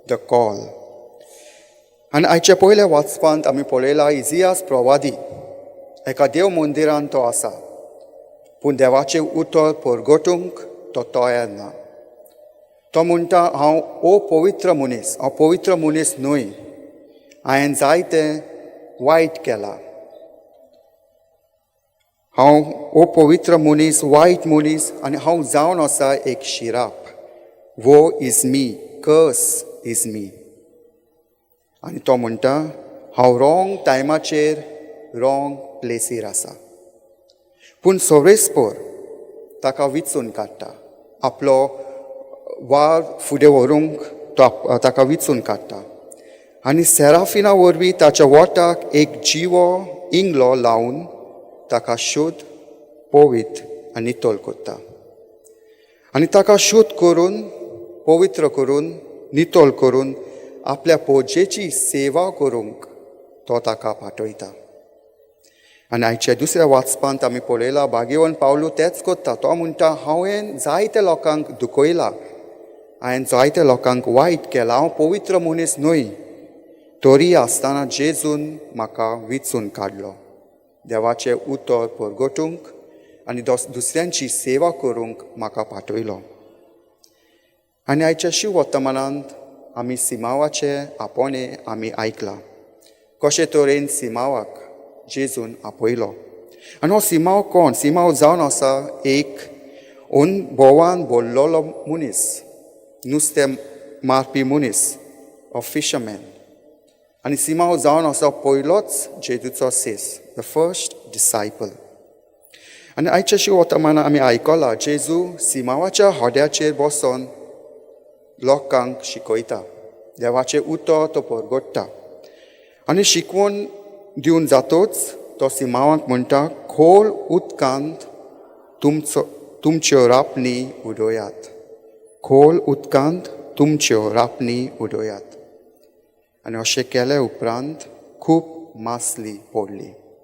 The call. आनी आयच्या पयल्या वाचपांत आमी पळयला इजियास प्रवादी एका देव मंदिरांत तो आसा, पूण देवाचें उतर परगटूंक तो तयार ना. तो म्हणटा, हांव पवित्र मनीस न्हय, हांवें जायतें वायट केलां. हांव पवित्र मनीस, वायट मनीस, आनी हांव जावन आसा एक शिराप. वो इज मी, कर्स इज मी. आनी तो म्हणटा, हांव रॉंग टायमाचेर रॉंग प्लेसीर आसा. पूण सोरेस्पर ताका विचून काडटा. आपलो वार फुडें व्हरूंक ताका विचून काडटा. आनी सेराफिना वरवीं ताच्या ओठाक एक जिवो इंगलो लावन ताका शुद्ध, पवित्र आनी नितोल करता. आनी ताका शुद्ध करून, पवित्र करून, नितोल करून आपल्या पोजेची सेवा करूंक तो ताका पाठयता. आनी आयच्या दुसऱ्या वाचपांत आमी पळयला भाग्यवन पावलू तेंच करता. तो म्हणटा, हांवें जायत्या लोकांक दुखयलां, हांवें जायत्या लोकांक वायट केलां, हांव पवित्र मनीस न्हय, तरी आसतना जेजून म्हाका विचून काडलो. देवाचें उतर परगटूंक आनी दुसऱ्यांची सेवा करूंक म्हाका पाठयलो. आनी आयच्या शिव वर्तमानांत आमी सिमावाचे आपोणे आमी आयकलां. कशे तरेन सिमावाक जेजून आपयलो. आनी हो सिमाव कोण? सिमाव जावन आसा एक बोवान बोल्लोलो मनीस, नुस्तें मारपी मनीस, फिशरमॅन. आनी सिमाव जावन आसा पयलोच जेजूचो सेस, द फर्स्ट डिसायपल. आनी आयच्या शिव वर्तमानांत आमी आयकलां जेजू सिमावाच्या होड्याचेर बसून लोकांक शिकयता. देवाचें उतर तो परगट्टा. आनी शिकवण दिवन जातूच तो सिमावाक म्हणटा, खोल उदकांत तुमच्यो रापणी उडोयात. खोल उदकांत तुमच्यो रापणी उडोयात. आनी अशें केले उपरांत खूब मासली पडली.